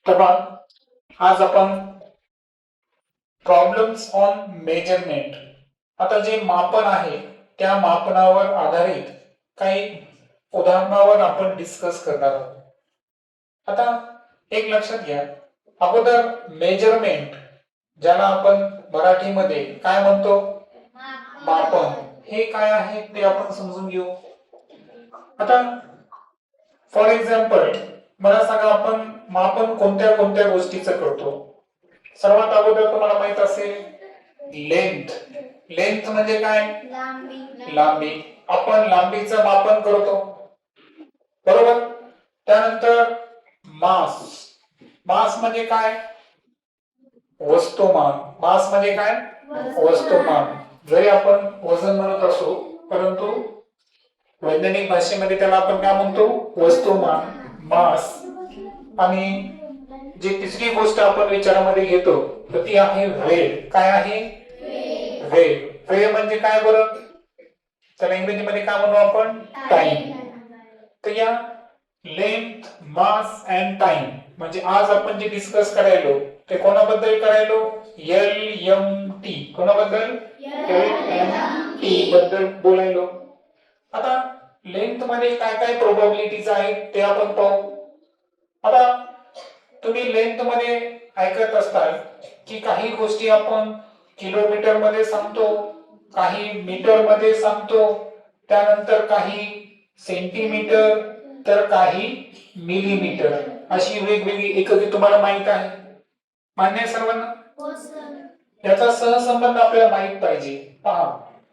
तर आज आपण प्रॉब्लेम्स ऑन मेजरमेंट, आता जे मापन आहे त्या मापनावर आधारित काही उदाहरणावर आपण डिस्कस करणार आहोत. आता एक लक्षात घ्या, अगोदर मेजरमेंट ज्याला आपण मराठीमध्ये काय म्हणतो, मापन, हे काय आहे ते आपण समजून घेऊ. आता फॉर एक्झाम्पल मला सांगा, आपण मापन कोणत्या कोणत्या गोष्टीचं करतो. सर्वात अगोदर तुम्हाला माहित असेल लेंथ. लेंथ म्हणजे काय, लांबी. आपण लांबीचं मापन करतो, बरोबर. त्यानंतर मास. मास म्हणजे काय, वस्तुमान. मास म्हणजे काय, वस्तुमान. जरी आपण वजन म्हणत असो, परंतु वैज्ञानिक भाषेमध्ये त्याला आपण काय म्हणतो, वस्तुमान, मास. आणि जी तिसरी गोष्ट आपण विचारामध्ये घेतो तर ती आहे वेळ. काय आहे, वेळ. वेळ म्हणजे काय बरं, तर इंग्रजीमध्ये काय म्हणू आपण, टाइम. तर या लेंथ, मास अँड टाइम म्हणजे आज आपण जे डिस्कस करायलो ते कोणाबद्दल करायलो, LMT. कोणाबद्दल, LMT बद्दल बोलायलो. आता लेंथ मध्ये काय काय प्रोबॅबिलिटीज आहेत ते आपण पाहू. आता तुम्ही लेंथ मध्ये ऐकत असताल की काही गोष्टी आपण किलोमीटर मध्ये सांगतो, काही मीटर मध्ये सांगतो, त्यानंतर काही सेंटीमीटर, तर काही मिलीमीटर, अशी वेगवेगळी एकके तुम्हाला माहित आहे. मान्य आहे सर्वांना? याचा सहसंबंध आपल्याला माहित पाहिजे. पहा,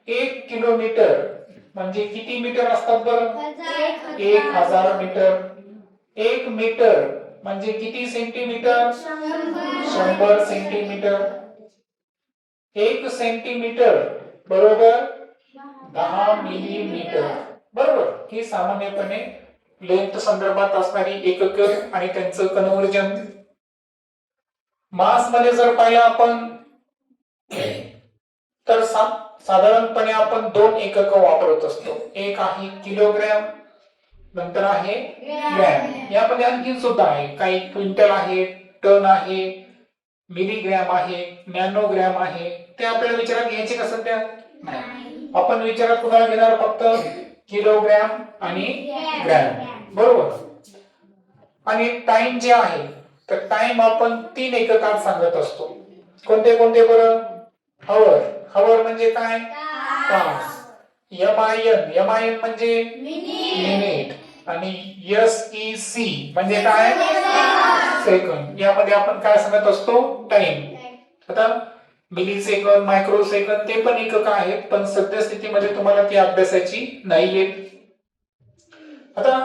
1 किलोमीटर म्हणजे किती मीटर असतात बरं, 1000 मीटर. 1 मीटर म्हणजे किती सेंटीमीटर, 100 सेंटीमीटर. 1 सेंटीमीटर बरोबर 10 मिलीमीटर, बरोबर. ही सामान्यपणे लेंथ संदर्भात असणारी एकक आणि त्यांचं कन्वर्जन. मास मध्ये जर पाहिलं आपण तर साधारणपणे आपण 2 एकक वापरत असतो. एक आहे किलोग्रॅम, नंतर आहे ग्रॅम. यामध्ये आणखी सुद्धा आहे, काही क्विंटल आहे, टन आहे, मिलीग्रॅम आहे, नॅनोग्रॅम आहे. ते आपल्याला विचारात घ्यायचे का सध्या, नाही. आपण विचारात कुणाला घेणार, फक्त किलोग्रॅम आणि ग्रॅम, बरोबर. आणि टाइम जे आहे तर टाइम आपण 3 एककात सांगत असतो. कोणते कोणते बरं, हवर. हवर म्हणजे काय, तास. MIN म्हणजे मिनिट. आणि SEC म्हणजे काय, सेकंद. यामध्ये आपण काय सांगत असतो, टाइम. आता मिली सेकंद, मायक्रो सेकंद ते पण एकक आहेत, पण सद्यस्थितीमध्ये तुम्हाला ती अभ्यासाची नाहीये. आता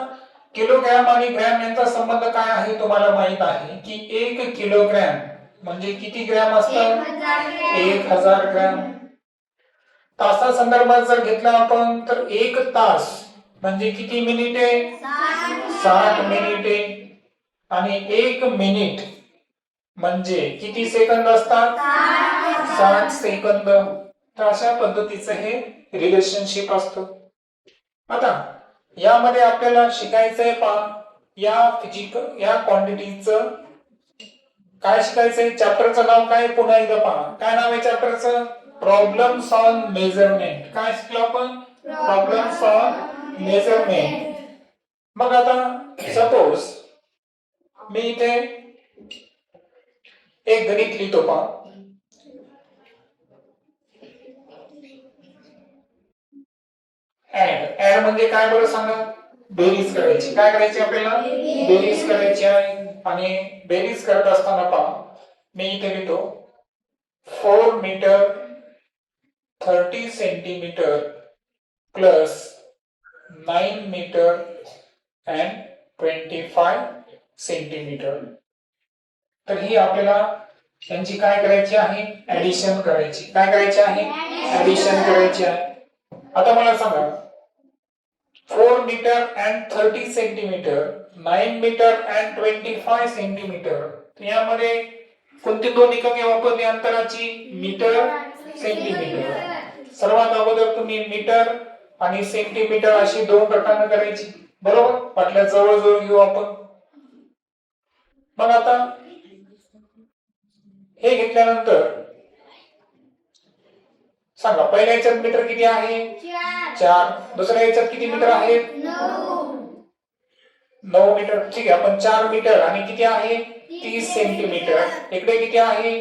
किलोग्रॅम आणि ग्रॅम यांचा संबंध काय आहे तुम्हाला माहित आहे की 1 किलोग्रॅम म्हणजे किती ग्रॅम असतं, 1000 ग्रॅम. तासा संदर्भात जर घेतला आपण तर 1 तास म्हणजे किती मिनिटे, 60 मिनिटे. आणि 1 मिनिट म्हणजे किती सेकंद असतात, 60 सेकंद. तर अशा पद्धतीचं हे रिलेशनशिप असतं. आता यामध्ये आपल्याला शिकायचंय, पहा, या क्वांटिटीचं काय शिकायचंय. चॅप्टरचं नाव काय, पुन्हा एकदा पहा, काय नाव आहे चॅप्टरचं, प्रॉब्लेम्स ऑन मेजरमेंट. काय शिकलो आपण, प्रॉब्लेम्स ऑन मेजरमेंट. मग आता सपोज मी इथे एक गणित लिहितो, पहा. ऍड म्हणजे काय बरं सांगा, बेरीज करायची. काय करायची आपल्याला, बेरीज करायची आहे. आणि बेरीज करत असताना पहा, मी इथे लिहितो 4 metre 30 centimetre plus 9 metre and 25 centimetre. तर ही आपल्याला यांची काय करायची आहे, ऍडिशन करायची. काय करायची आहे, ऍडिशन करायची आहे. आता मला सांगा, 4 metre and 30 centimetre, 9 metre and 25 centimetre. यामध्ये कोणती दोन एकके वापरली अंतराची, मीटर, सेंटीमीटर. सर्वात अगोदर तुम्ही मीटर आणि सेंटीमीटर अशी दोन प्रकारे करायची, बरोबर. म्हटल्या जवळ जवळ घेऊ आपण. मग आता हे घेतल्यानंतर सांगा पहिल्या याच्यात मीटर किती आहे 4, दुसऱ्या याच्यात किती मीटर आहे 9 मीटर. ठीक आहे, आपण 4 मीटर आणि किती आहे 30 सेंटीमीटर. इकडे किती आहे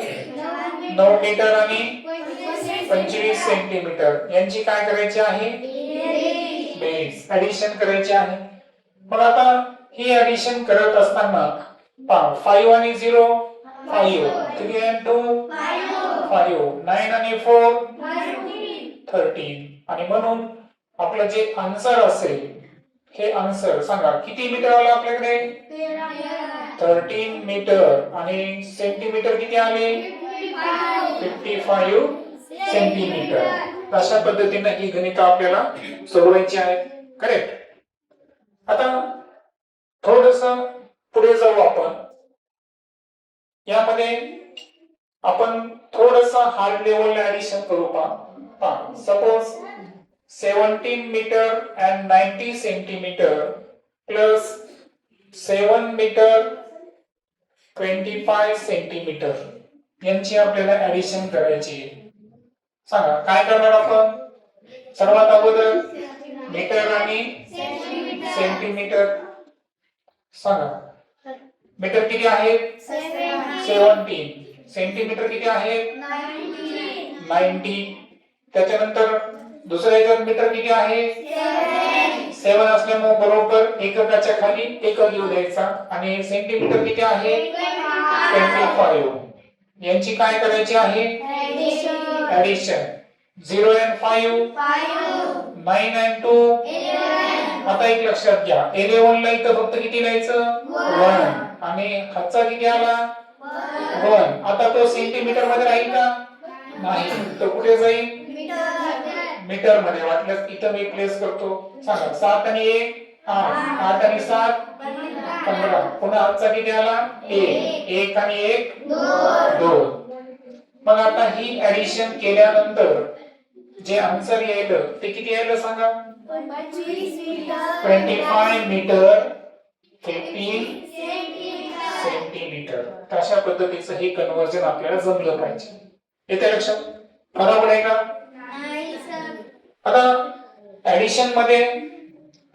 9 मीटर आणि 25 सेंटीमीटर. यांची काय करायची आहे बेरीज ऍडिशन करायची आहे. मग आता ही ऍडिशन करत असताना 5 आणि 0 5, 3 आणि 2 5, 9 आणि 4 13. आणि म्हणून आपलं जे आन्सर असेल हे आन्सर सांगा किती मीटर आलं आपल्याकडे 13 मीटर आणि सेंटीमीटर किती आले 55 सेंटीमीटर. अशा पद्धतीने ही गणित आपल्याला सोडवायची आहेत. करेक्ट. आता थोडस पुढे जाऊ आपण. यामध्ये आपण थोडस हार्ड लेवलला ऍडिशन करू. पहा suppose 17 metre and 90 centimetre plus 7 metre 25 centimetre यांची आपल्याला ऍडिशन करायची आहे. सांगा काय करणार आपण. सर्वात अगोदर मीटर आणि सेंटीमीटर. सांगा मीटर किती आहेत 17, सेंटीमीटर किती आहेत 90. त्याच्यानंतर दुसऱ्या याच्यात मीटर किती आहे 7 असल्यामुळे बरोबर एककाच्या खाली एकक येऊ द्यायचा. आणि सेंटीमीटर किती आहे 25. यांची काय करायची आहे ऍडिशन. 0 and 5 9 and 2 आता एक लक्षात घ्या 11 ला इथं फक्त किती लिहायचं 1 आणि हातचा किती आला 1. आता तो सेंटीमीटर मध्ये राहील का नाही, तर कुठे जाईल मीटर मध्ये. वाटल्यास इथं मी प्लेस करतो. सांगा 7 आणि 1 8, 8 आणि 7 15. पुन्हा हातचा किती आला 1, 1 आणि 1 2. मग आता ही ऍडिशन केल्यानंतर जे आन्सर येईल ते किती येईल सांगा 25 मीटर 15 सेंटीमीटर. अशा पद्धतीचं हे कन्वर्जन आपल्याला जमलं पाहिजे. येते लक्षात. बरोबर आहे का. आता ऍडिशन मध्ये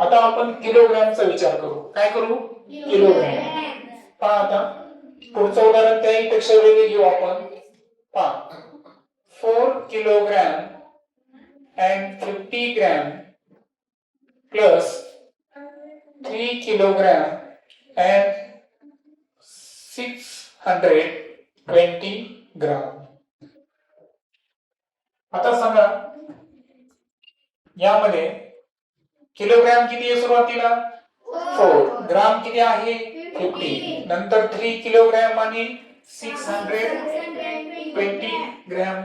आता आपण किलोग्रॅमचा विचार करू. काय करू किलोग्रॅम. पहा आता पुढचं उदाहरण त्याहीपेक्षा वेगळे घेऊ आपण. पहा 4 kilogram and 50 gram plus 3 kilogram and 620 gram. आता सांगा यामध्ये किलोग्रॅम किती आहे सुरुवातीला 4, ग्राम किती आहे 50, नंतर 3 किलोग्रॅम आणि 620 ग्रॅम.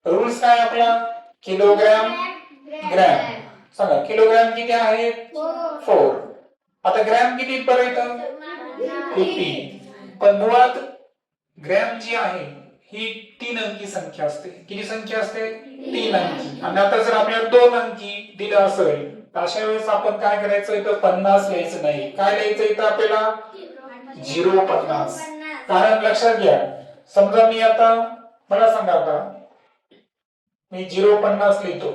रूल्स काय आपला किलोग्रॅम ग्रॅम. सांगा किलोग्रॅम किती आहे 4. आता ग्रॅम किती पर्यंत 50. पण मुळात ग्रॅम जी आहे ही 3 अंकी संख्या असते. किती संख्या असते 3 अंकी. आणि आता जर आपल्याला 2 अंकी दिलं असेल तर अशा वेळेस आपण काय करायचं इथं 50 लिहायचं नाही. काय लिहायचं इथं आपल्याला 050. कारण लक्षात घ्या समजा मी आता मला सांगा आता मी 050 लिहितो.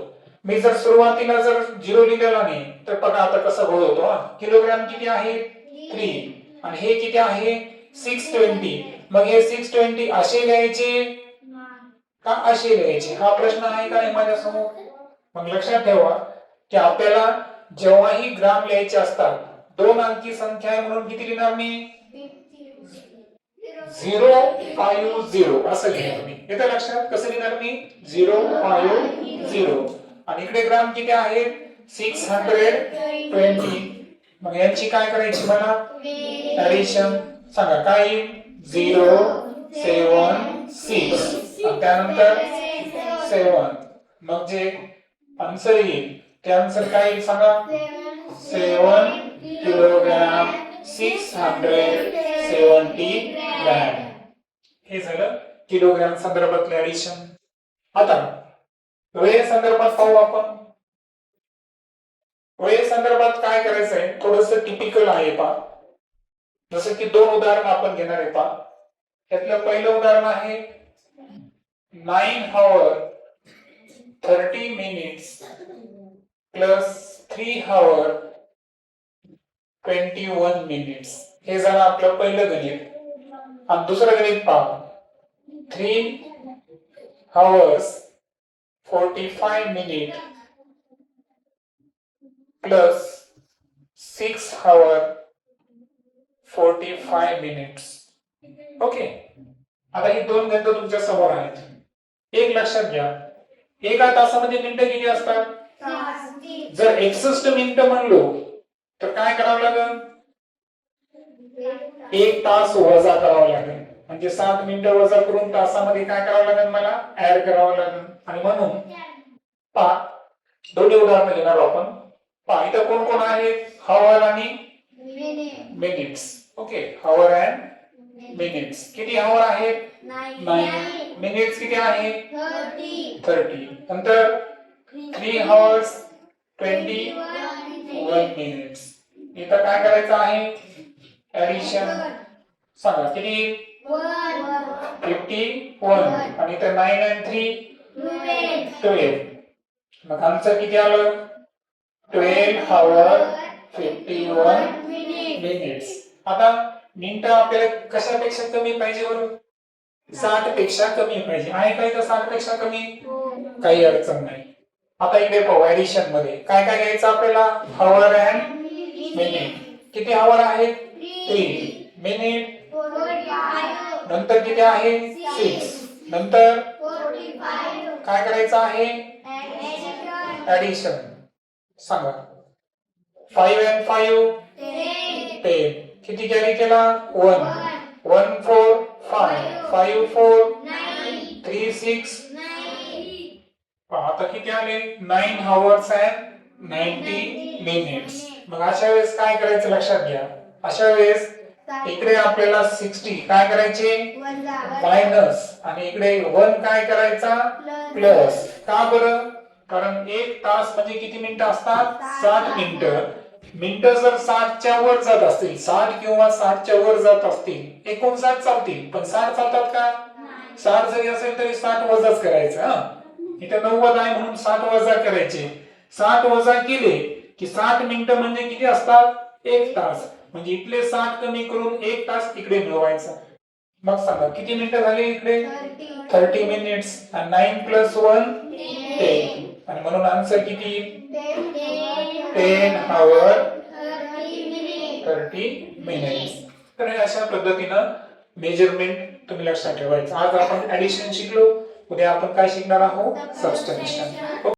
मी जर सुरुवातीला जर 0 लिहिलेला नाही तर बघा आता कसं घोळ होतो. किलोग्रॅम किती आहे 3 आणि हे किती आहे 620. मग हे 620 असे लिहायचे का असे लिहायचे हा प्रश्न आहे का माझ्या समोर. मग लक्षात ठेवा की आपल्याला जेव्हाही ग्राम लिहायचे असतात 2 अंकी संख्या आहे म्हणून किती लिहिणार मी 050 असं लिहिणार मी. येतं लक्षात कसं लिहिणार मी 050. आणि इकडे ग्राम किती आहेत 620. मग यांची काय करायची मला ऍडिशन. सांगा काय 076 त्यानंतर 7. मग जे आन्सर येईल ते आन्सर काय येईल सांगा 7 किलोग्राम 670 ग्रॅम. हे झालं किलोग्रॅम संदर्भातलं ऍडिशन. आता वेळे संदर्भात पाहू आपण. वेळे संदर्भात काय करायचंय थोडस टिपिकल आहे पहा. जसं की दोन उदाहरण आपण घेणार आहे पहा. त्यातलं पहिलं उदाहरण आहे 9 hour 30 minutes plus 3 hour 21 minutes. हे झालं आपलं पहिलं गणित. आणि दुसरं गणित पहा 3 hours 45 minutes plus 6 hour 45 minutes. Okay, आता ही दोन गणितं तुमच्या समोर आहेत. एक लक्षात घ्या, एका तासामध्ये मिनिटं किती असतात? जर 61 मिनिटं म्हणलो तर काय करावं लागेल? 1 तास वजा करावं लागेल. म्हणजे 60 मिनिटं वजा करून तासामध्ये काय करावं लागेल? मला ऍड करावं लागेल. आणि म्हणून पहा, दोन्ही उदाहरणं घेणार आपण. पहा, इथं कोण कोण आहेत? हॉवर आणि minutes. Okay, hover and minutes. किती हॉवर आहेत? 9. मिनिट्स किती आहेत? 30. नंतर 3 hours 21 minutes. इथं काय करायचं आहे? ऍडिशन. सांगा किती? 51. आणि इथं 9 and 3 12. मग आन्सर किती आलं? 12 hour 51 minutes. आता मिनिटं आपल्याला कशापेक्षा कमी पाहिजे बरोबर? 60 पेक्षा कमी पाहिजे. आहे काही तर 60 पेक्षा कमी? काही अडचण नाही. आता इकडे पाहू ऍडिशन मध्ये काय काय घ्यायचं आपल्याला? Hover and minute. किती हॉवर आहेत? 3. मिनिट नंतर किती आहे? 6. नंतर काय करायचं आहे? ऍडिशन. सांगा 5 and 5 10. किती कॅरी केला? 1. 1 4 5 5 4 3 6. आता किती आले? 9 hours and 90 minutes. मग अशा वेळेस काय करायचं लक्षात घ्या. अशा वेळेस इकडे आपल्याला 60 काय करायचे? मायनस. आणि इकडे 1 काय करायचा? प्लस. का बरं? कारण 1 तास म्हणजे किती मिनिटं असतात? 60 मिनिटं. मिनिटं जर 60च्या वर जात असतील, 60 किंवा 60च्या वर जात असतील, 59 चालतील, पण 60 चालतात का? 60 जरी असेल तरी 60 वजाच करायचं. इथे 90 आहे म्हणून 60 वजा करायचे. 60 वजा केले की 60 मिनिटं म्हणजे किती असतात? 1 तास. म्हणजे इथले 60 कमी करून 1 तास इकडे मिळवायचा. मग सांगा किती मिनिटं झाली इकडे? 30 मिनिट्स. आणि 9 + 1 10. आणि म्हणून आन्सर किती? 10 hour 30 minutes. तर अशा पद्धतीनं मेजरमेंट तुम्ही लक्षात ठेवायचं. आज आपण ऍडिशन शिकलो. उद्या आपण काय शिकणार आहोत? सबस्टेन्शन.